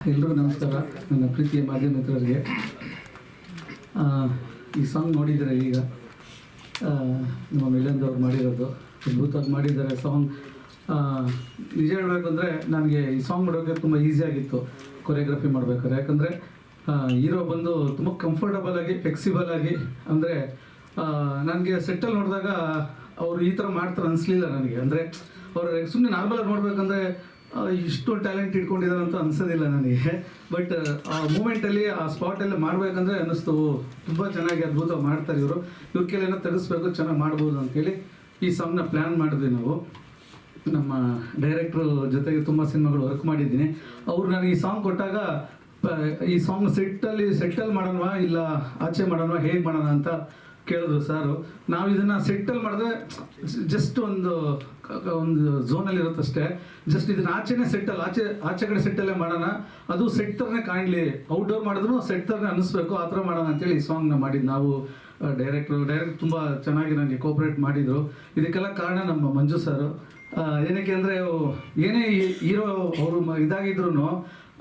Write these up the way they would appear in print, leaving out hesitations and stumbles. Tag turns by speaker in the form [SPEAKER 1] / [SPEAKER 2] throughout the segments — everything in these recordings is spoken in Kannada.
[SPEAKER 1] ಎಲ್ರಿಗೂ ನಮಸ್ಕಾರ. ನನ್ನ ಪ್ರೀತಿಯ ಮಾಧ್ಯಮ ಮಿತ್ರರಿಗೆ ಈ ಸಾಂಗ್ ನೋಡಿದರೆ ಈಗ ನಮ್ಮ ಮಿಲಂದ್ ಅವ್ರು ಮಾಡಿರೋದು ಅದ್ಭುತವಾಗಿ ಮಾಡಿದ್ದಾರೆ ಸಾಂಗ್. ನಿಜ ಹೇಳಬೇಕಂದ್ರೆ ನನಗೆ ಈ ಸಾಂಗ್ ಮಾಡೋಕ್ಕೆ ತುಂಬ ಈಸಿಯಾಗಿತ್ತು ಕೊರಿಯೋಗ್ರಫಿ ಮಾಡಬೇಕಾದ್ರೆ. ಯಾಕಂದರೆ ಹೀರೋ ಬಂದು ತುಂಬ ಕಂಫರ್ಟಬಲ್ ಆಗಿ ಫ್ಲೆಕ್ಸಿಬಲ್ ಆಗಿ, ಅಂದರೆ ನನಗೆ ಸೆಟ್ಟಲ್ಲಿ ನೋಡಿದಾಗ ಅವರು ಈ ಥರ ಮಾಡ್ತಾರೆ ಅನಿಸ್ಲಿಲ್ಲ ನನಗೆ. ಅಂದರೆ ಅವ್ರು ಸುಮ್ಮನೆ ನಾರ್ಮಲಾಗಿ ನೋಡ್ಬೇಕಂದ್ರೆ ಇಷ್ಟು ಟ್ಯಾಲೆಂಟ್ ಇಟ್ಕೊಂಡಿದ್ದಾರೆ ಅಂತ ಅನ್ಸೋದಿಲ್ಲ ನನಗೆ. ಬಟ್ ಆ ಮೂಮೆಂಟಲ್ಲಿ ಆ ಸ್ಪಾಟಲ್ಲಿ ಮಾಡಬೇಕಂದ್ರೆ ಅನ್ನಿಸ್ತು ತುಂಬ ಚೆನ್ನಾಗಿ ಅದ್ಭುತ ಮಾಡ್ತಾರೆ ಇವರು, ಇವ್ರ ಕೈಲೇನೋ ತೆಗೆಸ್ಬೇಕು, ಚೆನ್ನಾಗಿ ಮಾಡ್ಬೋದು ಅಂತೇಳಿ ಈ ಸಾಂಗ್ನ ಪ್ಲ್ಯಾನ್ ಮಾಡಿದ್ವಿ ನಾವು. ನಮ್ಮ ಡೈರೆಕ್ಟ್ರು ಜೊತೆಗೆ ತುಂಬ ಸಿನಿಮಾಗಳು ವರ್ಕ್ ಮಾಡಿದ್ದೀನಿ. ಅವರು ನನಗೆ ಈ ಸಾಂಗ್ ಕೊಟ್ಟಾಗ ಈ ಸಾಂಗ್ ಸೆಟ್ಟಲ್ಲಿ ಮಾಡೋಣವಾ ಇಲ್ಲ ಆಚೆ ಮಾಡೋಣವಾ, ಹೇಗೆ ಮಾಡೋಣ ಅಂತ ಕೇಳಿದ್ರು ಸಾರು. ನಾವು ಇದನ್ನು ಸೆಟ್ಟಲ್ಲಿ ಮಾಡಿದ್ರೆ ಜಸ್ಟ್ ಒಂದು ಝೋನಲ್ಲಿ ಇರುತ್ತಷ್ಟೇ. ಜಸ್ಟ್ ಇದನ್ನ ಆಚೆನೇ ಸೆಟ್ಟಲ್ಲಿ ಆಚೆ ಕಡೆ ಸೆಟ್ಟಲ್ಲೇ ಮಾಡೋಣ, ಅದು ಸೆಟ್ ಥರನೇ ಕಾಣಲಿ, ಔಟ್ಡೋರ್ ಮಾಡಿದ್ರು ಸೆಟ್ ಥರನೇ ಅನ್ನಿಸ್ಬೇಕು, ಆ ಥರ ಮಾಡೋಣ ಅಂತೇಳಿ ಈ ಸಾಂಗ್ನ ಮಾಡಿದ್ದು ನಾವು. ಡೈರೆಕ್ಟ್ ತುಂಬ ಚೆನ್ನಾಗಿ ನನಗೆ ಕೋಪ್ರೇಟ್ ಮಾಡಿದರು. ಇದಕ್ಕೆಲ್ಲ ಕಾರಣ ನಮ್ಮ ಮಂಜು ಸರು. ಏನಕ್ಕೆ ಅಂದರೆ ಏನೇ ಹೀರೋ ಅವರು ಇದಾಗಿದ್ರು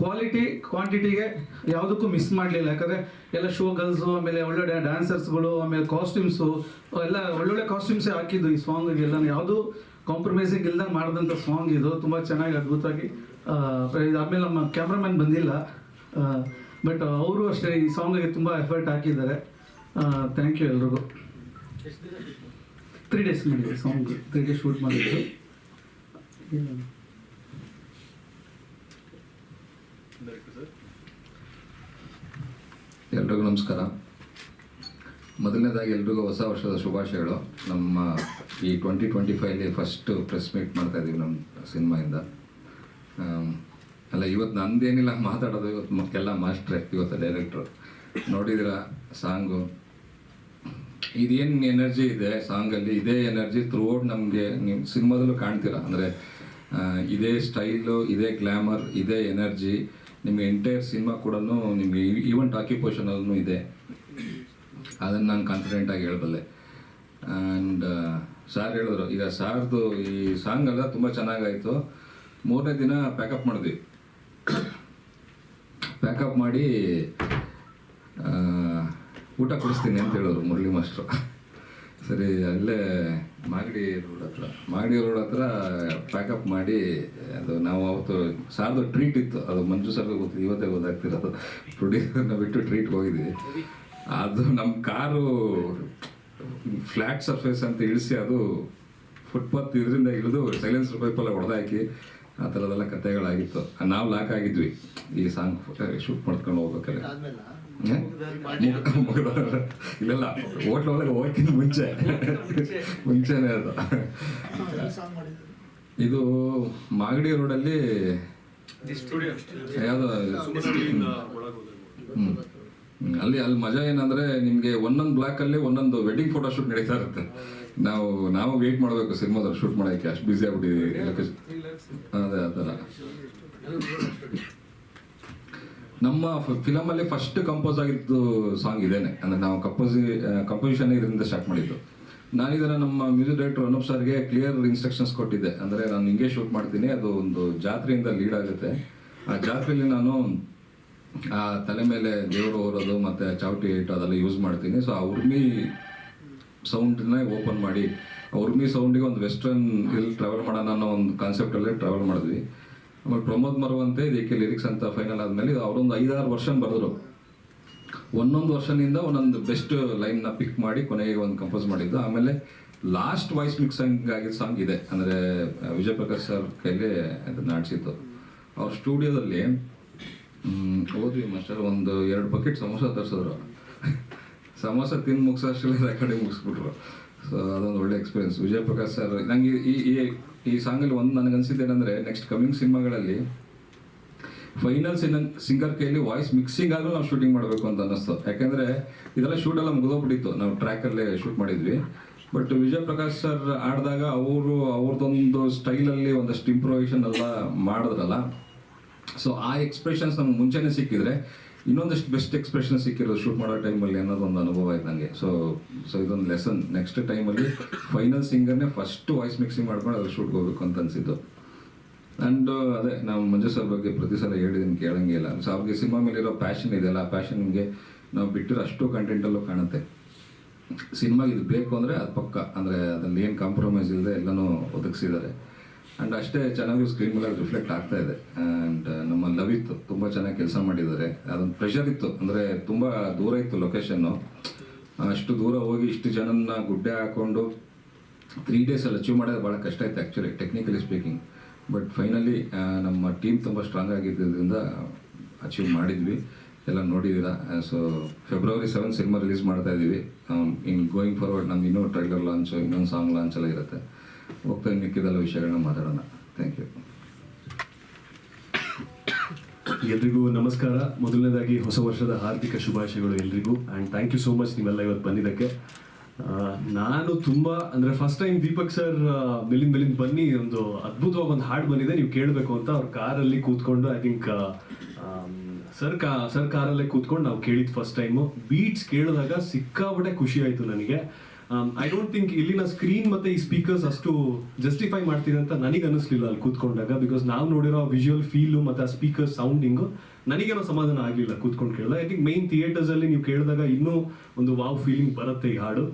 [SPEAKER 1] ಕ್ವಾಲಿಟಿ ಕ್ವಾಂಟಿಟಿಗೆ ಯಾವುದಕ್ಕೂ ಮಿಸ್ ಮಾಡಲಿಲ್ಲ. ಯಾಕಂದರೆ ಎಲ್ಲ ಶೋ ಗರ್ಲ್ಸು, ಆಮೇಲೆ ಒಳ್ಳೊಳ್ಳೆ ಡ್ಯಾನ್ಸರ್ಸ್ಗಳು, ಆಮೇಲೆ ಕಾಸ್ಟ್ಯೂಮ್ಸು ಎಲ್ಲ ಒಳ್ಳೊಳ್ಳೆ ಕಾಸ್ಟ್ಯೂಮ್ಸೇ ಹಾಕಿದ್ದು ಈ ಸಾಂಗಿಗೆಲ್ಲ. ಯಾವುದೂ ಕಾಂಪ್ರಮೈಸಿಂಗ್ ಇಲ್ದಂಗೆ ಮಾಡಿದಂಥ ಸಾಂಗ್ ಇದು. ತುಂಬ ಚೆನ್ನಾಗಿ ಅದ್ಭುತವಾಗಿ ಆಮೇಲೆ ನಮ್ಮ ಕ್ಯಾಮ್ರಾಮನ್ ಬಂದಿಲ್ಲ, ಬಟ್ ಅವರು ಅಷ್ಟೇ ಈ ಸಾಂಗಿಗೆ ತುಂಬ ಎಫರ್ಟ್ ಹಾಕಿದ್ದಾರೆ. ಥ್ಯಾಂಕ್ ಯು ಎಲ್ರಿಗೂ. 3 days ಮಾಡಿದ್ವಿ ಸಾಂಗ್, 3 days ಶೂಟ್ ಮಾಡಿದ್ರು.
[SPEAKER 2] ಎಲ್ರಿಗೂ ನಮಸ್ಕಾರ. ಮೊದಲನೇದಾಗಿ ಎಲ್ರಿಗೂ ಹೊಸ ವರ್ಷದ ಶುಭಾಶಯಗಳು. ನಮ್ಮ ಈ 2025 ಫಸ್ಟ್ ಪ್ರೆಸ್ ಮೀಟ್ ಮಾಡ್ತಾಯಿದ್ದೀವಿ ನಮ್ಮ ಸಿನಿಮಾಯಿಂದ. ಅಲ್ಲ, ಇವತ್ತು ನಂದೇನಿಲ್ಲ ಮಾತಾಡೋದು, ಇವತ್ತು ಎಲ್ಲ ಮಾಸ್ಟ್ರೇ, ಇವತ್ತು ಡೈರೆಕ್ಟ್ರು. ನೋಡಿದಿರ ಸಾಂಗು, ಇದೇನು ಎನರ್ಜಿ ಇದೆ ಸಾಂಗಲ್ಲಿ, ಇದೇ ಎನರ್ಜಿ ಥ್ರೂಔಟ್ ನಮಗೆ ನೀವು ಸಿನಿಮಾದಲ್ಲೂ ಕಾಣ್ತೀರ. ಅಂದರೆ ಇದೇ ಸ್ಟೈಲು, ಇದೇ ಗ್ಲ್ಯಾಮರ್, ಇದೇ ಎನರ್ಜಿ ನಿಮಗೆ ಎಂಟೈರ್ ಸಿನಿಮಾ ಕೂಡ ನಿಮಗೆ ಈವೆಂಟ್ ಆಕ್ಯುಪೇಷನಲ್ಲೂ ಇದೆ. ಅದನ್ನು ನಾನು ಕಾನ್ಫಿಡೆಂಟಾಗಿ ಹೇಳಬಲ್ಲೆ. ಆ್ಯಂಡ್ ಸಾರ್ ಹೇಳಿದ್ರು, ಈಗ ಸಾರ್ದು ಈ ಸಾಂಗೆಲ್ಲ ತುಂಬ ಚೆನ್ನಾಗಾಯಿತು. 3ನೇ ದಿನ ಪ್ಯಾಕಪ್ ಮಾಡಿದ್ವಿ. ಪ್ಯಾಕಪ್ ಮಾಡಿ ಊಟ ಕೊಡಿಸ್ತೀನಿ ಅಂತ ಹೇಳಿದ್ರು ಮುರಳಿ ಮಾಸ್ಟ್ರು. ಸರಿ, ಅಲ್ಲೇ ಮಾಗಡಿ ರೋಡ್ ಹತ್ರ ಪ್ಯಾಕಪ್ ಮಾಡಿ, ಅದು ನಾವು ಅವತ್ತು ಸಾರ್ದು ಟ್ರೀಟ್ ಇತ್ತು, ಅದು ಮಂಜು ಸರ್ಗೆ ಗೊತ್ತಿದ್ದು, ಇವತ್ತೇ ಗೊತ್ತಾಗ್ತಿರೋದು. ಪ್ರೊಡ್ಯೂಸರ್ನ ಬಿಟ್ಟು ಟ್ರೀಟ್ಗೆ ಹೋಗಿದ್ವಿ. ಅದು ನಮ್ಮ ಕಾರು ಫ್ಲ್ಯಾಟ್ ಸರ್ಫೇಸ್ ಅಂತ ಇಳಿಸಿ, ಅದು ಫುಟ್ಪಾತ್ ಇದರಿಂದ ಇಳಿದು ಸೈಲೆನ್ಸರ್ ಪೈಪೆಲ್ಲ ಹೊಡೆದಾಕಿ ಆ ಥರದ್ದೆಲ್ಲ ಕಥೆಗಳಾಗಿತ್ತು. ನಾವು ಲಾಕ್ ಆಗಿದ್ವಿ ಈ ಸಾಂಗ್ ಶೂಟ್ ಮಾಡ್ಕೊಂಡು ಹೋಗ್ಬೇಕಾದ್ರೆ. ಇಲ್ಲೆಲ್ಲ ಹೋಟ್ಲ್ ಒಳಗೆ ಹೋಗ್ತೀನಿ ಮುಂಚೆನೇ ಅದು. ಇದು ಮಾಗಡಿ ರೋಡಲ್ಲಿ ಯಾವುದೋ ಅಲ್ಲಿ ಮಜಾ ಏನಂದ್ರೆ ನಿಮಗೆ ಒಂದೊಂದು ಬ್ಲಾಕಲ್ಲಿ ಒಂದೊಂದು ವೆಡ್ಡಿಂಗ್ ಫೋಟೋ ಶೂಟ್ ನಡೀತಾ ಇರುತ್ತೆ. ನಾವು ವೇಟ್ ಮಾಡಬೇಕು ಸಿನಿಮಾದಲ್ಲಿ ಶೂಟ್ ಮಾಡೋಕ್ಕೆ, ಅಷ್ಟು ಬ್ಯುಸಿ ಆಗ್ಬಿಟ್ಟಿದ್ದೀವಿ. ಅದೇ ಆ ಥರ ನಮ್ಮ ಫಿಲಮಲ್ಲಿ ಫಸ್ಟ್ ಕಂಪೋಸ್ ಆಗಿದ್ದು ಸಾಂಗ್ ಇದೇನೆ. ಅಂದರೆ ನಾವು ಕಂಪೋಸಿಷನ್ ಇದರಿಂದ ಸ್ಟಾರ್ಟ್ ಮಾಡಿದ್ದು. ನಾನಿದನ್ನು ನಮ್ಮ ಮ್ಯೂಸಿಕ್ ಡೈರೆಕ್ಟರ್ ಅನೂಪ್ ಸರ್ಗೆ ಕ್ಲಿಯರ್ ಇನ್ಸ್ಟ್ರಕ್ಷನ್ಸ್ ಕೊಟ್ಟಿದ್ದೆ. ಅಂದರೆ ನಾನು ಹಿಂಗೆ ಶೂಟ್ ಮಾಡ್ತೀನಿ, ಅದು ಒಂದು ಜಾತ್ರೆಯಿಂದ ಲೀಡ್ ಆಗುತ್ತೆ. ಆ ಜಾತ್ರೆಯಲ್ಲಿ ನಾನು ಆ ತಲೆ ಮೇಲೆ ದೇವರು ಹೊರೋದು ಮತ್ತು ಚಾವಟಿ ಇಟ್ಟು ಅದೆಲ್ಲ ಯೂಸ್ ಮಾಡ್ತೀನಿ. ಸೊ ಆ ಉರ್ಮಿ ಸೌಂಡನ್ನ ಓಪನ್ ಮಾಡಿ, ಆ ಉರ್ಮಿ ಸೌಂಡಿಗೆ ಒಂದು ವೆಸ್ಟರ್ನ್ ಇಲ್ಲಿ ಟ್ರಾವೆಲ್ ಮಾಡೋಣ ಅನ್ನೋ ಒಂದು ಕಾನ್ಸೆಪ್ಟಲ್ಲೇ ಟ್ರಾವೆಲ್ ಮಾಡಿದ್ವಿ. ಆಮೇಲೆ ಪ್ರಮೋದ್ ಮರವಂತೆ ಇದಕ್ಕೆ ಲಿರಿಕ್ಸ್ ಅಂತ ಫೈನಲ್ ಆದಮೇಲೆ ಅವರೊಂದು 5-6 ವರ್ಷನ್ ಬರೆದ್ರು. ಒಂದೊಂದು ವರ್ಷನಿಂದ ಒಂದೊಂದು ಬೆಸ್ಟ್ ಲೈನ್ನ ಪಿಕ್ ಮಾಡಿ ಕೊನೆಗೆ ಒಂದು ಕಂಪೋಸ್ ಮಾಡಿದ್ದು. ಆಮೇಲೆ ಲಾಸ್ಟ್ ವಾಯ್ಸ್ ಮಿಕ್ಸಿಂಗ್ ಆಗಿದ್ದ ಸಾಂಗ್ ಇದೆ. ಅಂದರೆ ವಿಜಯ್ ಪ್ರಕಾಶ್ ಸರ್ ಕೈಲಿ ಅದನ್ನು ಆಡಿಸಿದ್ದು. ಅವ್ರ ಸ್ಟುಡಿಯೋದಲ್ಲಿ ಹೋದ್ವಿ ಮಾಸ್ಟರ್, ಒಂದು 2 ಬಕೆಟ್ ಸಮೋಸ ತರಿಸಿದ್ರು. ಸಮೋಸ ತಿಂದು ಮುಗಿಸೋಷ್ಟರಲ್ಲಿ ರೆಕಾರ್ಡಿಂಗ್ ಮುಗಿಸ್ಬಿಟ್ರು. ಸೊ ಅದೊಂದು ಒಳ್ಳೆ ಎಕ್ಸ್ಪೀರಿಯನ್ಸ್. ವಿಜಯ್ ಪ್ರಕಾಶ್ ಸರ್ ನನಗೆ ಈ ಸಾಂಗಲ್ಲಿ ಒಂದು ನನಗನ್ಸಿದ್ದೇನೆಂದರೆ, ನೆಕ್ಸ್ಟ್ ಕಮಿಂಗ್ ಸಿನಿಮಾಗಳಲ್ಲಿ ಫೈನಲ್ ಸಿಂಗರ್ ಕೈಲಿ ವಾಯ್ಸ್ ಮಿಕ್ಸಿಂಗ್ ಆದರೂ ನಾವು ಶೂಟಿಂಗ್ ಮಾಡಬೇಕು ಅಂತ ಅನ್ನಿಸ್ತು. ಯಾಕೆಂದರೆ ಇದೆಲ್ಲ ಶೂಟೆಲ್ಲ ಮುಗಿದೋಗ್ಬಿಟ್ಟಿತ್ತು, ನಾವು ಟ್ರ್ಯಾಕಲ್ಲೇ ಶೂಟ್ ಮಾಡಿದ್ವಿ. ಬಟ್ ವಿಜಯ್ ಪ್ರಕಾಶ್ ಸರ್ ಆಡಿದಾಗ ಅವ್ರದ್ದೊಂದು ಸ್ಟೈಲಲ್ಲಿ ಒಂದಷ್ಟು ಇಂಪ್ರೂವೈಸೇಷನ್ ಎಲ್ಲ ಮಾಡಿದ್ರಲ್ಲ. ಸೊ ಆ ಎಕ್ಸ್ಪ್ರೆಷನ್ಸ್ ನಮ್ಗೆ ಮುಂಚೆನೇ ಸಿಕ್ಕಿದ್ರೆ ಇನ್ನೊಂದಷ್ಟು ಬೆಸ್ಟ್ ಎಕ್ಸ್ಪ್ರೆಷನ್ ಸಿಕ್ಕಿರೋದು ಶೂಟ್ ಮಾಡೋ ಟೈಮಲ್ಲಿ ಅನ್ನೋದೊಂದು ಅನುಭವ ಆಯ್ತು ನನಗೆ. ಸೊ ಇದೊಂದು ಲೆಸನ್. ನೆಕ್ಸ್ಟ್ ಟೈಮಲ್ಲಿ ಫೈನಲ್ ಸಿಂಗರ್ನೇ ಫಸ್ಟ್ ವಾಯ್ಸ್ ಮಿಕ್ಸಿಂಗ್ ಮಾಡ್ಕೊಂಡು ಅದ್ರ ಶೂಟ್ಗೆ ಹೋಗ್ಬೇಕು ಅಂತ ಅನಿಸಿದ್ದು. ಆ್ಯಂಡ್ ಅದೇ ನಾವು ಮಂಜು ಸರ್ ಬಗ್ಗೆ ಪ್ರತಿ ಸಲ ಹೇಳಿದ್ದೀನಿ ಕೇಳಂಗೆ ಇಲ್ಲ. ಸೊ ಅವ್ರಿಗೆ ಸಿನಿಮಾ ಮೇಲಿರೋ ಪ್ಯಾಷನ್ ಇದೆಯಲ್ಲ, ಆ ಪ್ಯಾಷನ್ ನಿಮಗೆ ನಾವು ಬಿಟ್ಟಿರೋ ಅಷ್ಟು ಕಂಟೆಂಟಲ್ಲೂ ಕಾಣುತ್ತೆ. ಸಿನಿಮಾಗೆ ಇದು ಬೇಕು ಅಂದರೆ ಅದು ಪಕ್ಕ, ಅಂದರೆ ಅದ್ರಲ್ಲಿ ಏನು ಕಾಂಪ್ರಮೈಸ್ ಇಲ್ಲದೆ ಎಲ್ಲನೂ ಒದಗಿಸಿದ್ದಾರೆ. ಆ್ಯಂಡ್ ಅಷ್ಟೇ ಚೆನ್ನಾಗಿ ಸ್ಕ್ರೀನ್ ಮೇಲೆ ರಿಫ್ಲೆಕ್ಟ್ ಆಗ್ತಾ ಇದೆ. ಆ್ಯಂಡ್ ನಮ್ಮ ಲವಿತ್ ತುಂಬ ಚೆನ್ನಾಗಿ ಕೆಲಸ ಮಾಡಿದ್ದಾರೆ. ಅದೊಂದು ಪ್ರೆಷರ್ ಇತ್ತು, ಅಂದರೆ ತುಂಬ ದೂರ ಇತ್ತು ಲೊಕೇಶನ್ನು. ಅಷ್ಟು ದೂರ ಹೋಗಿ ಇಷ್ಟು ಜನನ ಗುಡ್ಡೆ ಹಾಕ್ಕೊಂಡು 3 ಡೇಸಲ್ಲಿ ಅಚೀವ್ ಮಾಡೋದು ಭಾಳ ಕಷ್ಟ ಇತ್ತು actually, technically speaking. But finally ನಮ್ಮ ಟೀಮ್ ತುಂಬ ಸ್ಟ್ರಾಂಗ್ ಆಗಿದ್ದರಿಂದ ಅಚೀವ್ ಮಾಡಿದ್ವಿ. ಎಲ್ಲ ನೋಡಿದ್ದೀರಾ. ಸೊ February 7 ಸಿನಿಮಾ ರಿಲೀಸ್ ಮಾಡ್ತಾ ಇದ್ದೀವಿ. ಇನ್ ಗೋಯಿಂಗ್ ಫಾರ್ವರ್ಡ್ ನಮ್ಗೆ ಇನ್ನೂ ಟ್ರೈಲರ್ ಲಾಂಚು, ಇನ್ನೊಂದು ಸಾಂಗ್ ಲಾಂಚ್ ಎಲ್ಲ ಇರುತ್ತೆ. ಹೋಗ್ತಾ ಮಿಕ್ಕಿದೆಲ್ಲ ವಿಷಯಗಳನ್ನ ಮಾತಾಡೋಣ. Thank you.
[SPEAKER 3] ಎಲ್ರಿಗೂ ನಮಸ್ಕಾರ. ಮೊದಲನೇದಾಗಿ ಹೊಸ ವರ್ಷದ ಹಾರ್ದಿಕ ಶುಭಾಶಯಗಳು ಎಲ್ರಿಗೂ. And thank you so much ನೀವೆಲ್ಲ ಇವತ್ತು ಬಂದಿದ್ದಕ್ಕೆ. ನಾನು ತುಂಬ ಅಂದರೆ ಫಸ್ಟ್ ಟೈಮ್ ದೀಪಕ್ ಸರ್ ಮೇಲಿಂದ ಬನ್ನಿ ಒಂದು ಅದ್ಭುತವಾಗಿ ಒಂದು ಹಾಡು ಬಂದಿದೆ, ನೀವು ಕೇಳಬೇಕು ಅಂತ ಅವ್ರ ಕಾರಲ್ಲಿ ಕೂತ್ಕೊಂಡು, ಐ ಥಿಂಕ್ ಸರ್ ಕಾರಲ್ಲೇ ಕೂತ್ಕೊಂಡು ನಾವು ಕೇಳಿದ್ದು ಫಸ್ಟ್ ಟೈಮು. ಬೀಟ್ಸ್ ಕೇಳಿದಾಗ ಸಿಕ್ಕಾಪಟ್ಟೆ ಖುಷಿ ಆಯಿತು ನನಗೆ. ಐ ಡೋಂಟ್ ಥಿಂಕ್ ಇಲ್ಲಿನ ಸ್ಕ್ರೀನ್ ಮತ್ತು ಈ ಸ್ಪೀಕರ್ಸ್ ಅಷ್ಟು ಜಸ್ಟಿಫೈ ಮಾಡ್ತಿದೆ ಅಂತ ನನಗೆ ಅನ್ನಿಸ್ಲಿಲ್ಲ ಅಲ್ಲಿ ಕೂತ್ಕೊಂಡಾಗ. ಬಿಕಾಸ್ ನಾವು ನೋಡಿರೋ ವಿಜುವಲ್ ಫೀಲು ಮತ್ತು ಆ ಸ್ಪೀಕರ್ ಸೌಂಡಿಂಗು ನನಗೇನೋ ಸಮಾಧಾನ ಆಗಲಿಲ್ಲ ಕೂತ್ಕೊಂಡು ಕೇಳಿದಾಗ. ಐ ಥಿಂಕ್ ಮೈನ್ ಥಿಯೇಟರ್ಸಲ್ಲಿ ನೀವು ಕೇಳಿದಾಗ ಇನ್ನೂ ಒಂದು ವಾವ್ ಫೀಲಿಂಗ್ ಬರುತ್ತೆ ಈ ಹಾಡು.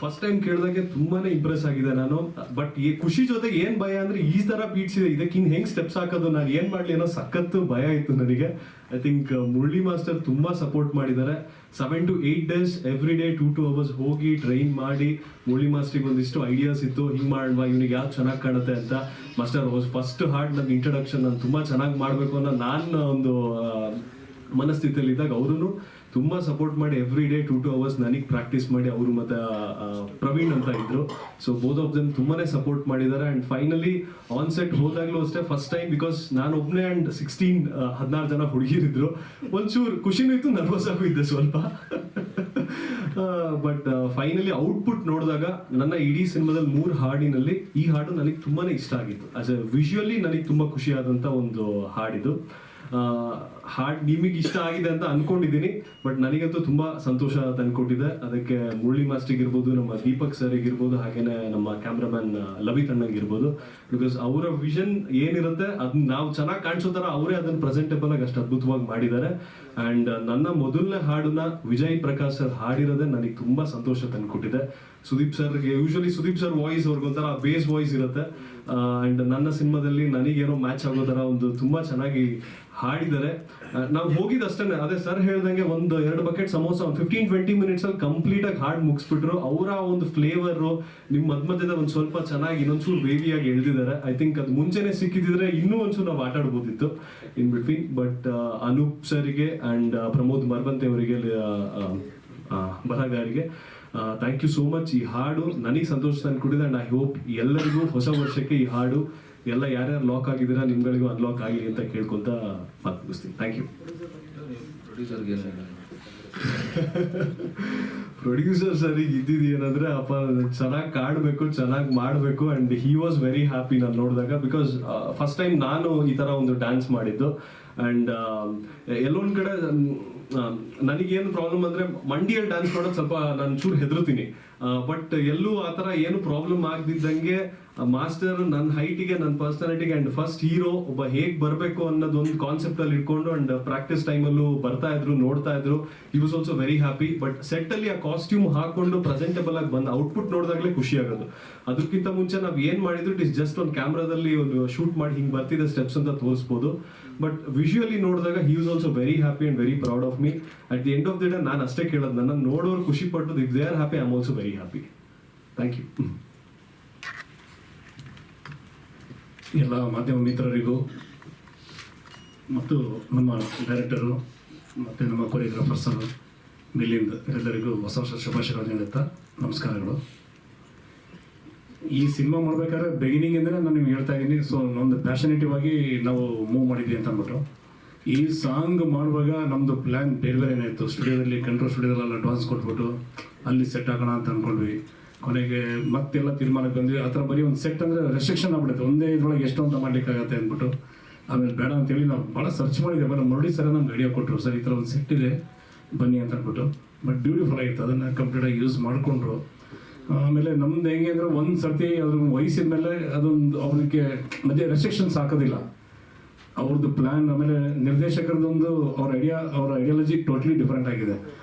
[SPEAKER 3] ಫಸ್ಟ್ ಟೈಮ್ ಕೇಳಿದಾಗೆ ತುಂಬಾನೇ ಇಂಪ್ರೆಸ್ ಆಗಿದೆ ನಾನು. ಬಟ್ ಖುಷಿ ಜೊತೆಗೆ ಏನ್ ಭಯ ಅಂದ್ರೆ ಈ ತರ ಬೀಟ್ಸ್ ಇದೆ, ಇದಕ್ಕಿನ್ ಹೆಂಗ್ ಸ್ಟೆಪ್ಸ್ ಹಾಕೋದು, ನಾನು ಏನ್ ಮಾಡ್ಲಿ ಅನ್ನೋ ಸಖತ್ತು ಭಯ ಇತ್ತು ನನಗೆ. ಐ ಥಿಂಕ್ ಮುರಳಿ ಮಾಸ್ಟರ್ ತುಂಬಾ ಸಪೋರ್ಟ್ ಮಾಡಿದ್ದಾರೆ. 7 to 8 days every day 2 hours ಹೋಗಿ ಟ್ರೈನ್ ಮಾಡಿ, ಮುರಳಿ ಮಾಸ್ಟರ್ಗೆ ಒಂದಿಷ್ಟು ಐಡಿಯಾಸ್ ಇತ್ತು, ಹಿಂಗ್ ಮಾಡುವ ಇವನಿಗೆ ಯಾವ್ದು ಚೆನ್ನಾಗಿ ಕಾಣುತ್ತೆ ಅಂತ. ಮಾಸ್ಟರ್ ಫಸ್ಟ್ ಹಾರ್ಡ್ ನನ್ನ ಇಂಟ್ರೊಡಕ್ಷನ್ ನಾನು ತುಂಬಾ ಚೆನ್ನಾಗಿ ಮಾಡ್ಬೇಕು ಅನ್ನೋ ನಾನು ಒಂದು ಮನಸ್ಥಿತಿಯಲ್ಲಿ ಇದ್ದಾಗ ಅವರು ತುಂಬ ಸಪೋರ್ಟ್ ಮಾಡಿ ಎವ್ರಿ ಡೇ 2 hours ನನಗೆ ಪ್ರಾಕ್ಟೀಸ್ ಮಾಡಿ, ಅವರು ಮತ್ತು ಪ್ರವೀಣ್ ಅಂತ ಇದ್ರು. ಸೊ ಬೋತ್ ಆಫ್ ದೆಮ್ ತುಂಬಾನೇ ಸಪೋರ್ಟ್ ಮಾಡಿದ್ದಾರೆ. ಆ್ಯಂಡ್ ಫೈನಲಿ ಆನ್ ಸೆಟ್ ಹೋದಾಗಲೂ ಅಷ್ಟೇ ಫಸ್ಟ್ ಟೈಮ್, ಬಿಕಾಸ್ ನಾನು ಒಬ್ಬನೇ ಆ್ಯಂಡ್ 16 ಜನ ಹುಡುಗಿರಿದ್ರು. ಒಂಚೂರು ಖುಷಿನೂ ಇತ್ತು, ನರ್ವಸ್ ಆಗೂ ಇದ್ದೆ ಸ್ವಲ್ಪ. ಬಟ್ ಫೈನಲಿ ಔಟ್ಪುಟ್ ನೋಡಿದಾಗ ನನ್ನ ಇಡೀ ಸಿನಿಮಾದಲ್ಲಿ 3 ಹಾಡಿನಲ್ಲಿ ಈ ಹಾಡು ನನಗೆ ತುಂಬಾನೇ ಇಷ್ಟ ಆಗಿತ್ತು. ಆಸ್ ಎ ವಿಜುವಲಿ ನನಗೆ ತುಂಬ ಖುಷಿಯಾದಂಥ ಒಂದು ಹಾಡಿದು. ಹಾಡ್ ನಿಮಗೆ ಇಷ್ಟ ಆಗಿದೆ ಅಂತ ಅನ್ಕೊಂಡಿದ್ದೀನಿ, ಬಟ್ ನನಗಂತೂ ತುಂಬಾ ಸಂತೋಷ ತಂದ್ಕೊಟ್ಟಿದೆ. ಅದಕ್ಕೆ ಮುರಳಿ ಮಾಸ್ಟರ್ಗೆ ಇರ್ಬೋದು, ನಮ್ಮ ದೀಪಕ್ ಸರ್ ಇರ್ಬೋದು, ಹಾಗೇನೆ ನಮ್ಮ ಕ್ಯಾಮ್ರಾಮನ್ ಲವಿತ್ ಅಣ್ಣಂಗಿರ್ಬೋದು. ಬಿಕಾಸ್ ಅವರ ವಿಷನ್ ಏನಿರುತ್ತೆ ಅದನ್ನ ನಾವು ಚೆನ್ನಾಗಿ ಕಾಣಿಸೋ ಥರ ಅವರೇ ಅದನ್ನ ಪ್ರೆಸೆಂಟೇಬಲ್ ಆಗಿ ಅಷ್ಟು ಅದ್ಭುತವಾಗಿ ಮಾಡಿದ್ದಾರೆ. ಆ್ಯಂಡ್ ನನ್ನ ಮೊದಲನೇ ಹಾಡನ್ನ ವಿಜಯ್ ಪ್ರಕಾಶ್ ಸರ್ ಹಾಡಿರೋದೇ ನನಗೆ ತುಂಬಾ ಸಂತೋಷ ತಂದ್ಕೊಟ್ಟಿದೆ. ಸುದೀಪ್ ಸರ್ಗೆ ಯೂಶಲಿ ಸುದೀಪ್ ಸರ್ ವಾಯ್ಸ್ ಅವ್ರಿಗೊಂಥರ ಬೇಸ್ ವಾಯ್ಸ್ ಇರುತ್ತೆ. ಆ್ಯಂಡ್ ನನ್ನ ಸಿನಿಮಾದಲ್ಲಿ ನನಗೇನೋ ಮ್ಯಾಚ್ ಆಗೋ ಥರ ಒಂದು ತುಂಬಾ ಚೆನ್ನಾಗಿ ಹಾಡಿದ್ದಾರೆ. ನಾವು ಹೋಗಿದ್ದಷ್ಟೇ, ಅದೇ ಸರ್ ಹೇಳ್ದಂಗೆ ಒಂದು 2 ಬಕೆಟ್ ಸಮೋಸ ಒಂದು 15-20 minutes ಅಲ್ಲಿ ಕಂಪ್ಲೀಟ್ ಆಗಿ ಹಾಡು ಮುಗಿಸ್ಬಿಟ್ರು. ಅವರ ಒಂದು ಫ್ಲೇವರು ನಿಮ್ಮ ಮಧ್ಯದ ಒಂದು ಸ್ವಲ್ಪ ಚೆನ್ನಾಗಿ ಇನ್ನೊಂಚೂರು ವೇವಿಯಾಗಿ ಎಳೆದಿದ್ದಾರೆ. ಐ ಥಿಂಕ್ ಅದು ಮುಂಚೆನೆ ಸಿಕ್ಕಿದ್ರೆ ಇನ್ನೂ ಒಂಚೂರು ನಾವು ಆಟ ಆಡ್ಬೋದಿತ್ತು ಇನ್ ಬಿಟ್ವೀನ್. ಬಟ್ ಅನೂಪ್ ಸರ್ಗೆ ಆ್ಯಂಡ್ ಪ್ರಮೋದ್ ಮರ್ವಂತೆ ಅವರಿಗೆ, ಬರಹಗಾರಿಗೆ ಥ್ಯಾಂಕ್ ಯು ಸೋ ಮಚ್. ಈ ಹಾಡು ನನಗೆ ಸಂತೋಷ ತಂದ್ಕೊಟ್ಟಿದೆ. ಆ್ಯಂಡ್ ಐ ಹೋಪ್ ಎಲ್ಲರಿಗೂ ಹೊಸ ವರ್ಷಕ್ಕೆ ಈ ಹಾಡು ಎಲ್ಲ ಯಾರ್ಯಾರು ಲಾಕ್ ಆಗಿದ್ದೀರಾ ನಿಮ್ಗಳಿಗೂ ಅನ್ಲಾಕ್ ಆಗಲಿ ಅಂತ ಕೇಳ್ಕೊಂತ ಮಾತು ಮುಗಿಸ್ತೀನಿ. Thank you. ಪ್ರೊಡ್ಯೂಸರ್ ಸರಿಗೆ ಇದ್ದಿದ್ದು ಏನಂದ್ರೆ, ಅಪ್ಪ ಚೆನ್ನಾಗಿ ಕಾಡಬೇಕು, ಚೆನ್ನಾಗಿ ಮಾಡಬೇಕು. And he was very happy ನಾನು ನೋಡಿದಾಗ. ಬಿಕಾಸ್ ಫಸ್ಟ್ ಟೈಮ್ ನಾನು ಈ ಥರ ಒಂದು ಡ್ಯಾನ್ಸ್ ಮಾಡಿದ್ದು. ಆ್ಯಂಡ್ ಎಲ್ಲೊಂದು ಕಡೆ ನನಗೇನು ಪ್ರಾಬ್ಲಮ್ ಅಂದರೆ ಮಂಡಿಯಲ್ಲಿ ಡ್ಯಾನ್ಸ್ ಮಾಡೋದು ಸ್ವಲ್ಪ ನಾನು ಚೂರು ಹೆದರ್ತೀನಿ. ಬಟ್ ಎಲ್ಲೂ ಆ ಥರ ಏನು ಪ್ರಾಬ್ಲಮ್ ಆಗದಿದ್ದಂಗೆ ಮಾಸ್ಟರ್ ನನ್ನ ಹೈಟಿಗೆ, ನನ್ನ ಪರ್ಸನಾಲಿಟಿಗೆ ಆ್ಯಂಡ್ ಫಸ್ಟ್ ಹೀರೋ ಒಬ್ಬ ಹೇಗೆ ಬರಬೇಕು ಅನ್ನೋದೊಂದು ಕಾನ್ಸೆಪ್ಟಲ್ಲಿ ಇಟ್ಕೊಂಡು ಆ್ಯಂಡ್ ಪ್ರಾಕ್ಟೀಸ್ ಟೈಮಲ್ಲೂ ಬರ್ತಾ ಇದ್ರು, ನೋಡ್ತಾ ಇದ್ರು. He was also very happy. But ಸೆಟ್ಟಲ್ಲಿ ಆ ಕಾಸ್ಟ್ಯೂಮ್ ಹಾಕೊಂಡು ಪ್ರೆಸೆಂಟೇಬಲ್ ಆಗಿ ಬಂದು ಔಟ್ಪುಟ್ ನೋಡಿದಾಗಲೇ ಖುಷಿ ಆಗೋದು. ಅದಕ್ಕಿಂತ ಮುಂಚೆ ನಾವು ಏನು ಮಾಡಿದ್ರು ಇಟ್ ಇಸ್ ಜಸ್ಟ್ ಒಂದು ಕ್ಯಾಮ್ರಾದಲ್ಲಿ ಒಂದು ಶೂಟ್ ಮಾಡಿ ಹಿಂಗೆ ಬರ್ತಿದ್ದ ಸ್ಟೆಪ್ಸ್ ಅಂತ ತೋರಿಸ್ಬೋದು. ಬಟ್ ವಿಜುವಲಿ ನೋಡಿದಾಗ he was also very happy and very proud of me. At the end of the day ನಾನು ಅಷ್ಟೇ ಕೇಳೋದು, ನನ್ನ ನೋಡೋರು ಖುಷಿ ಪಟ್ಟದ್ದು. If they are happy, I am also very happy. Thank you.
[SPEAKER 4] ಎಲ್ಲ ಮಾಧ್ಯಮ ಮಿತ್ರರಿಗೂ ಮತ್ತು ನಮ್ಮ ಡೈರೆಕ್ಟರು ಮತ್ತು ನಮ್ಮ ಕೊರಿಯೋಗ್ರಾಫರ್ಸರು ಮಿಲಿಂದ್ ಎಲ್ಲರಿಗೂ ಹೊಸ ವರ್ಷ ಶುಭಾಶಯಗಳನ್ನು ಹೇಳುತ್ತಾ ನಮಸ್ಕಾರಗಳು. ಈ ಸಿನಿಮಾ ಮಾಡ್ಬೇಕಾದ್ರೆ ಬಿಗಿನಿಂಗಿಂದಲೇ ನಾನು ನಿಮ್ಗೆ ಹೇಳ್ತಾ ಇದ್ದೀನಿ. ಸೊ ನಮ್ಮದು ಪ್ಯಾಷನೇಟಿವ್ ಆಗಿ ನಾವು ಮೂವ್ ಮಾಡಿದ್ವಿ ಅಂತ ಅಂದ್ಬಿಟ್ಟು ಈ ಸಾಂಗ್ ಮಾಡುವಾಗ ನಮ್ಮದು ಪ್ಲ್ಯಾನ್ ಬೇರೆ ಬೇರೆನೇ ಇತ್ತು. ಸ್ಟುಡಿಯೋದಲ್ಲಿ ಕಂಟ್ರೋಲ್ ಸ್ಟುಡಿಯೋದಲ್ಲೆಲ್ಲ ಅಡ್ವಾನ್ಸ್ ಕೊಟ್ಬಿಟ್ಟು ಅಲ್ಲಿ ಸೆಟ್ ಹಾಕೋಣ ಅಂತ ಅಂದ್ಕೊಂಡ್ವಿ. ಕೊನೆಗೆ ಮತ್ತೆಲ್ಲ ತೀರ್ಮಾನಕ್ಕೆ ಬಂದ್ವಿ. ಆ ಥರ ಬರೀ ಒಂದು ಸೆಟ್ ಅಂದರೆ ರೆಸ್ಟ್ರಿಕ್ಷನ್ ಆಗ್ಬಿಡುತ್ತೆ, ಒಂದೇ ಇದ್ರೊಳಗೆ ಎಷ್ಟು ಅಂತ ಮಾಡಲಿಕ್ಕಾಗತ್ತೆ ಅಂದ್ಬಿಟ್ಟು ಆಮೇಲೆ ಬೇಡ ಅಂತೇಳಿ ನಾವು ಭಾಳ ಸರ್ಚ್ ಮಾಡಿದ್ದೆ. ಬರೋ ಮುರಳಿ ಸರ್ ನಮ್ಗೆ ಐಡಿಯಾ ಕೊಟ್ಟರು, ಸರ್ ಈ ಥರ ಒಂದು ಸೆಟ್ ಇದೆ ಬನ್ನಿ ಅಂತ ಅಂದ್ಬಿಟ್ಟು. ಬಟ್ ಬ್ಯೂಟಿಫುಲ್ ಆಗಿತ್ತು, ಅದನ್ನು ಕಂಪ್ಲೀಟಾಗಿ ಯೂಸ್ ಮಾಡಿಕೊಂಡ್ರು. ಆಮೇಲೆ ನಮ್ದು ಹೆಂಗೆ ಅಂದರೆ ಒಂದು ಸರ್ತಿ ಅದ್ರ ವಯಸ್ಸಿನ ಮೇಲೆ ಅದೊಂದು ಅವ್ರಿಗೆ ಮಧ್ಯೆ ರೆಸ್ಟ್ರಿಕ್ಷನ್ಸ್ ಹಾಕೋದಿಲ್ಲ. ಅವ್ರದ್ದು ಪ್ಲ್ಯಾನ್, ಆಮೇಲೆ ನಿರ್ದೇಶಕರದೊಂದು ಅವ್ರ ಐಡಿಯಾಲಜಿ ಟೋಟ್ಲಿ ಡಿಫ್ರೆಂಟ್ ಆಗಿದೆ.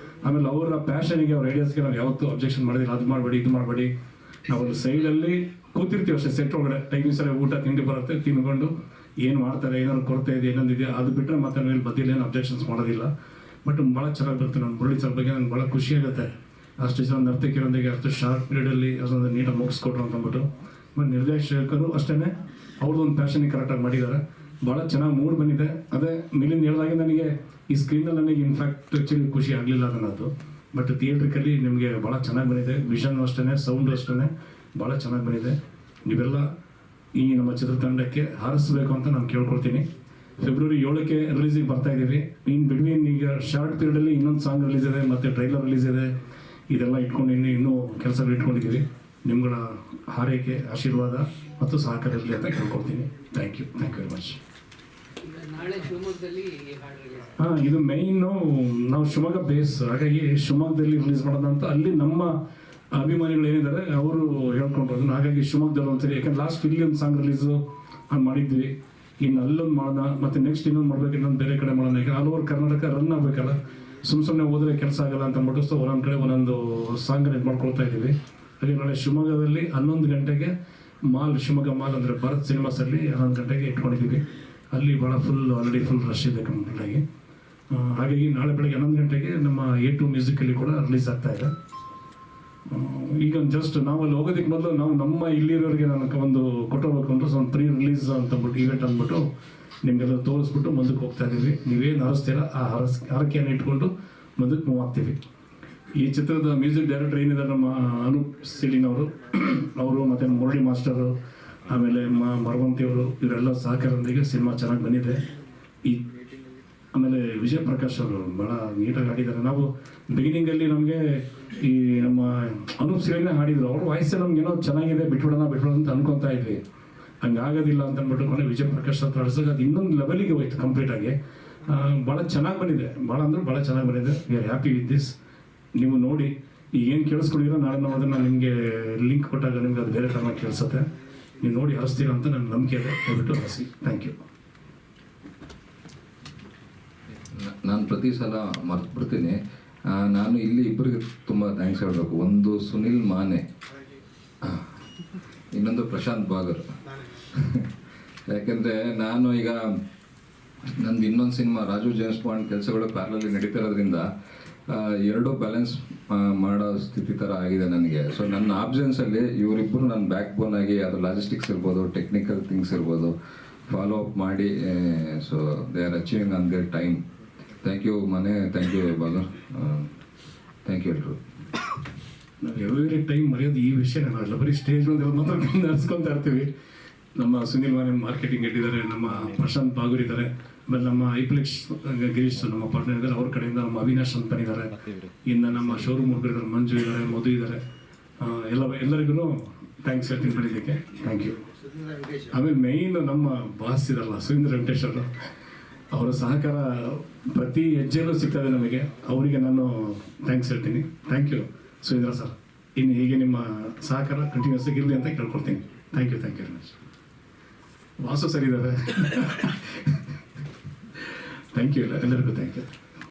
[SPEAKER 4] ಆಮೇಲೆ ಅವರ ಪ್ಯಾಷನಿಗೆ, ಅವ್ರ ಐಡಿಯಾಸ್ಗೆ ನಾವು ಯಾವತ್ತೂ ಅಬ್ಜೆಕ್ಷನ್ ಮಾಡೋದಿಲ್ಲ. ಅದು ಮಾಡಬೇಡಿ, ಇದು ಮಾಡಬೇಡಿ. ನಾವು ಅಲ್ಲಿ ಸೈಡಲ್ಲಿ ಕೂತಿರ್ತೀವಿ ಅಷ್ಟೇ, ಸೆಟ್ ಒಳಗಡೆ ಟೈಮಿಂಗ್ ಸರಿ ಊಟ ತಿಂಡಿ ಬರುತ್ತೆ, ತಿನ್ಕೊಂಡು ಏನು ಮಾಡ್ತಾರೆ, ಏನಾದ್ರು ಕೊರತೆ ಇದೆ, ಇನ್ನೊಂದಿದೆ, ಅದು ಬಿಟ್ಟರೆ ಮತ್ತೆ ನಾವು ಬದಿಲ್ಲ ಏನು ಅಬ್ಜೆಕ್ಷನ್ಸ್ ಮಾಡೋದಿಲ್ಲ. ಬಟ್ ಭಾಳ ಚೆನ್ನಾಗಿ ಬರುತ್ತೆ. ನಾನು ಮುರಳಿ ಸರ್ ಬಗ್ಗೆ ನನಗೆ ಭಾಳ ಖುಷಿ ಆಗುತ್ತೆ. ಅಷ್ಟು ಜನ ನರ್ತಕಿರೊಂದಿಗೆ ಅಷ್ಟು ಶಾರ್ಟ್ ಪೀರಿಯಡಲ್ಲಿ ಅದೊಂದು ನೀಟಾಗಿ ಮುಗಿಸ್ಕೊಟ್ರು ಅಂತಂದ್ಬಿಟ್ಟು. ಮತ್ತು ನಿರ್ದೇಶಕರು ಅಷ್ಟೇ ಅವ್ರದ್ದೊಂದು ಪ್ಯಾಷನಿಗೆ ಕರೆಕ್ಟಾಗಿ ಮಾಡಿದ್ದಾರೆ. ಭಾಳ ಚೆನ್ನಾಗಿ ಮೂಡ್ ಬಂದಿದೆ. ಅದೇ ಮೇಲಿಂದ ಹೇಳಿದಾಗೆ ನನಗೆ ಈ ಸ್ಕ್ರೀನಲ್ಲಿ ನನಗೆ ಇನ್ಫ್ಯಾಕ್ಟ್ ಆ್ಯಕ್ಚುಲಿ ಖುಷಿ ಆಗಲಿಲ್ಲ ಅನ್ನೋದು. ಬಟ್ ಥಿಯೇಟ್ರಿಕಲ್ಲಿ ನಿಮಗೆ ಭಾಳ ಚೆನ್ನಾಗಿ ಬಂದಿದೆ. ವಿಷನ್ ಅಷ್ಟೇ, ಸೌಂಡು ಅಷ್ಟೇ ಭಾಳ ಚೆನ್ನಾಗಿ ಬಂದಿದೆ. ನೀವೆಲ್ಲ ಈ ನಮ್ಮ ಚಿತ್ರತಂಡಕ್ಕೆ ಹಾರಿಸ್ಬೇಕು ಅಂತ ನಾನು ಕೇಳ್ಕೊಳ್ತೀನಿ. ಫೆಬ್ರವರಿ 7ಕ್ಕೆ ರಿಲೀಸಿಗೆ ಬರ್ತಾ ಇದ್ದೀವಿ. ಇನ್ ಬಿಟ್ವೀನ್ ಈಗ ಶಾರ್ಟ್ ಪೀರಿಯಡಲ್ಲಿ ಇನ್ನೊಂದು ಸಾಂಗ್ ರಿಲೀಸ್ ಇದೆ, ಮತ್ತು ಟ್ರೈಲರ್ ರಿಲೀಸ್ ಇದೆ. ಇದೆಲ್ಲ ಇಟ್ಕೊಂಡು ಇನ್ನೂ ಕೆಲಸಗಳು ಇಟ್ಕೊಂಡಿದ್ದೀವಿ. ನಿಮ್ಗಳ ಹಾರೈಕೆ, ಆಶೀರ್ವಾದ ಮತ್ತು ಸಹಕಾರ ಇರಲಿ ಅಂತ ಕೇಳ್ಕೊಳ್ತೀನಿ. Thank you very much. ಹಾಂ, ಇದು ಮೈನು ನಾವು ಶಿವಮೊಗ್ಗ ಬೇಸ್, ಹಾಗಾಗಿ ಶಿವಮೊಗ್ಗದಲ್ಲಿ ರಿಲೀಸ್ ಮಾಡೋಣ ಅಂತ ಅಲ್ಲಿ ನಮ್ಮ ಅಭಿಮಾನಿಗಳು ಏನಿದ್ದಾರೆ ಅವರು ಹೇಳ್ಕೊಂಡ್ರು. ಹಾಗಾಗಿ ಶಿವಮೊಗ್ಗದಲ್ಲಿ ಒಂದ್ಸರಿ, ಯಾಕಂದ್ರೆ ಲಾಸ್ಟ್ ಇಲ್ಲಿ ಒಂದು ಸಾಂಗ್ ರಿಲೀಸು ಮಾಡಿದ್ವಿ. ಇನ್ನು ಅಲ್ಲೊಂದು ಮಾಡೋಣ, ಮತ್ತು ನೆಕ್ಸ್ಟ್ ಇನ್ನೊಂದು ಮಾಡ್ಬೇಕು, ಇನ್ನೊಂದು ಬೇರೆ ಕಡೆ ಮಾಡೋಣ. ಯಾಕಂದ್ರೆ ಆಲ್ ಓವರ್ ಕರ್ನಾಟಕ ರನ್ ಆಗಬೇಕಲ್ಲ, ಸುಮ್ಮನೆ ಹೋದರೆ ಕೆಲಸ ಆಗಲ್ಲ ಅಂತ ಅಂದ್ಬಿಟ್ಟು ಸೊ ಒಂದೊಂದು ಕಡೆ ಒಂದೊಂದು ಸಾಂಗನ್ನು ಇದು ಮಾಡ್ಕೊಳ್ತಾ ಇದ್ದೀವಿ. ಹಾಗೆ ನಾಳೆ ಶಿವಮೊಗ್ಗದಲ್ಲಿ 11 ಗಂಟೆಗೆ ಶಿವಮೊಗ್ಗ ಮಾಲ್ ಅಂದರೆ ಭಾರತ್ ಸಿನಿಮಾಸಲ್ಲಿ 11 ಗಂಟೆಗೆ ಇಟ್ಕೊಂಡಿದ್ದೀವಿ. ಅಲ್ಲಿ ಭಾಳ ಆಲ್ರೆಡಿ ಫುಲ್ ರಶ್ ಇದೆ ಕಂಪ್ಲೀಟಾಗಿ. ಹಾಗಾಗಿ ನಾಳೆ ಬೆಳಗ್ಗೆ 11 ಗಂಟೆಗೆ ನಮ್ಮ A2 ಮ್ಯೂಸಿಕಲ್ಲಿ ಕೂಡ ರಿಲೀಸ್ ಆಗ್ತಾ ಇದೆ. ಈಗ ಜಸ್ಟ್ ನಾವು ಅಲ್ಲಿ ಹೋಗೋದಕ್ಕೆ ಮೊದಲು ನಾವು ನಮ್ಮ ಇಲ್ಲಿರೋರಿಗೆ ನನಗೆ ಒಂದು ಕೊಟ್ಟೋಗ್ಬೇಕು ಅಂದ್ರೆ ಒಂದು ಪ್ರೀ ರಿಲೀಸ್ ಅಂತಂದ್ಬಿಟ್ಟು ಈವೆಂಟ್ ಅಂದ್ಬಿಟ್ಟು ನಿಮಗೆಲ್ಲ ತೋರಿಸ್ಬಿಟ್ಟು ಮುಂದಕ್ಕೆ ಹೋಗ್ತಾ ಇದ್ದೀವಿ. ನೀವೇನು ಹರಿಸ್ತೀರಾ ಆ ಹರಕೆಯನ್ನು ಇಟ್ಕೊಂಡು ಮುಂದಕ್ಕೆ ಮೂವ್ ಆಗ್ತೀವಿ. ಈ ಚಿತ್ರದ ಮ್ಯೂಸಿಕ್ ಡೈರೆಕ್ಟರ್ ಏನಿದ್ದಾರೆ ನಮ್ಮ ಅನೂಪ್ ಸಿಡಿನವರು, ಅವರು ಮತ್ತು ಮುರಳಿ ಮಾಸ್ಟರು, ಆಮೇಲೆ ಮರವಂತಿಯವರು, ಇವರೆಲ್ಲ ಸಹಕಾರದೊಂದಿಗೆ ಸಿನಿಮಾ ಚೆನ್ನಾಗಿ ಬಂದಿದೆ. ಆಮೇಲೆ ವಿಜಯ್ ಪ್ರಕಾಶ್ ಅವರು ಭಾಳ ನೀಟಾಗಿ ಹಾಡಿದ್ದಾರೆ. ನಾವು ಬಿಗಿನಿಂಗಲ್ಲಿ ನಮಗೆ ಈ ನಮ್ಮ ಅನೂಪ್ ಸಿಡಿನೇ ಹಾಡಿದ್ರು. ಅವ್ರ ವಾಯ್ಸೇ ನಮ್ಗೆ ಏನೋ ಚೆನ್ನಾಗಿದೆ, ಬಿಟ್ಬಿಡೋಣ ಅಂತ ಅನ್ಕೊತಾ ಇದ್ವಿ. ಹಂಗಾಗೋದಿಲ್ಲ ಅಂತ ಅಂದ್ಬಿಟ್ಟು ಕೊನೆ ವಿಜಯ್ ಪ್ರಕಾಶ್ ಹತ್ರ ಆಡಿಸಿದಾಗ ಅದು ಇನ್ನೊಂದು ಲೆವೆಲಿಗೆ ಹೋಯ್ತು ಕಂಪ್ಲೀಟಾಗಿ. ಭಾಳ ಚೆನ್ನಾಗಿ ಬಂದಿದೆ, ಭಾಳ ಚೆನ್ನಾಗಿ ಬಂದಿದೆ. We are happy with this. ನೀವು ನೋಡಿ, ಈಗ ಏನು ಕೇಳಿಸ್ಕೊಂಡಿರೋ ನಾಳೆ ನಾವು ಅದನ್ನು ನಿಮಗೆ ಲಿಂಕ್ ಕೊಟ್ಟಾಗ ನಿಮ್ಗೆ ಅದು ಬೇರೆ ಥರ ಕೇಳಿಸುತ್ತೆ. ನೀವು ನೋಡಿ ಹರಿಸ್ತೀರ ಅಂತ ನನ್ನ ನಂಬಿಕೆ ಇದೆ. ದಯವಿಟ್ಟು ಹರಿಸಿ. Thank you.
[SPEAKER 2] ನಾನು ಪ್ರತಿ ಸಲ ಮರ್ತ್ಬಿಡ್ತೀನಿ. ನಾನು ಇಲ್ಲಿ ಇಬ್ಬರಿಗೆ ತುಂಬ ಥ್ಯಾಂಕ್ಸ್ ಹೇಳಬೇಕು. ಒಂದು ಸುನಿಲ್ ಮಾನೆ, ಇನ್ನೊಂದು ಪ್ರಶಾಂತ್ ಬಾಗರ್. ಯಾಕೆಂದರೆ ನಾನು ಈಗ ನಂದು ಇನ್ನೊಂದು ಸಿನಿಮಾ ರಾಜು ಜೇಮ್ಸ್ ಬಾಂಡ್ ಕೆಲಸಗಳು ಪ್ಯಾರಲಲ್ಲಿ ನಡೀತಿರೋದ್ರಿಂದ ಎರಡೂ ಬ್ಯಾಲೆನ್ಸ್ ಮಾಡೋ ಸ್ಥಿತಿ ಥರ ಆಗಿದೆ ನನಗೆ. ಸೊ ನನ್ನ ಆಬ್ಸೆನ್ಸಲ್ಲಿ ಇವರಿಬ್ಬರು ನನ್ನ ಬ್ಯಾಕ್ ಬೋನ್ ಆಗಿ, ಅದು ಲಾಜಿಸ್ಟಿಕ್ಸ್ ಇರ್ಬೋದು, ಟೆಕ್ನಿಕಲ್ ಥಿಂಗ್ಸ್ ಇರ್ಬೋದು, ಫಾಲೋ ಅಪ್ ಮಾಡಿ so they are achieving on their time. Thank you ಮನೆ, ಥ್ಯಾಂಕ್ ಯು ಬಾಗರ್, ಥ್ಯಾಂಕ್ ಯು ಎಲ್ರು.
[SPEAKER 4] ನಾವು ಎವ್ರಿ ಟೈಮ್ ಮರೆಯೋದು ಈ ವಿಷಯ. ನಾವೆಲ್ಲ ಬರೀ ಸ್ಟೇಜ್ ಮೇಲೆ ಮಾತ್ರ ನಡೆಸ್ಕೊತಾ ಇರ್ತೀವಿ. ನಮ್ಮ ಸುನಿಲ್ ಮಾನೆ ಮಾರ್ಕೆಟಿಂಗ್ ಇಟ್ಟಿದ್ದಾರೆ, ನಮ್ಮ ಪ್ರಶಾಂತ್ ಬಾಗೂರ್ ಇದ್ದಾರೆ, ಆಮೇಲೆ ನಮ್ಮ ಐಪ್ಲೆಕ್ಸ್ ಗಿರೀಶ್ ನಮ್ಮ ಪಾರ್ಟ್ನರ್ ಇದ್ದಾರೆ, ಅವ್ರ ಕಡೆಯಿಂದ ನಮ್ಮ ಅವಿನಾಶ್ ಅಂತ ಇದ್ದಾರೆ, ಇನ್ನು ನಮ್ಮ ಶೋರೂಮ್ ಹುಡುಗರಿದ್ದಾರೆ, ಮಂಜು ಇದ್ದಾರೆ, ಮಧು ಇದ್ದಾರೆ. ಎಲ್ಲರಿಗೂ ಥ್ಯಾಂಕ್ಸ್ ಹೇಳ್ತೀನಿ ಬರೀದಕ್ಕೆ. Thank you. ಆಮೇಲೆ ಮೇಯ್ನ್ ನಮ್ಮ ಬಾಸ್ ಇರಲ್ಲ ಸುರೇಂದ್ರ ವೆಂಕಟೇಶ್ ಅವರು, ಅವರ ಸಹಕಾರ ಪ್ರತಿ ಹೆಜ್ಜೆಯಲ್ಲೂ ಸಿಗ್ತದೆ ನಮಗೆ. ಅವರಿಗೆ ನಾನು ಥ್ಯಾಂಕ್ಸ್ ಹೇಳ್ತೀನಿ. Thank you Surendra sir. ಇನ್ನು ಹೀಗೆ ನಿಮ್ಮ ಸಹಕಾರ ಕಂಟಿನ್ಯೂಸ್ ಇರಲಿ ಅಂತ ಕೇಳ್ಕೊಳ್ತೀನಿ. Thank you very much. Vasu sir ಇದ್ದಾರೆ. ಥ್ಯಾಂಕ್ ಯು ಎಲ್ಲರಿಗೂ ಥ್ಯಾಂಕ್ ಯು.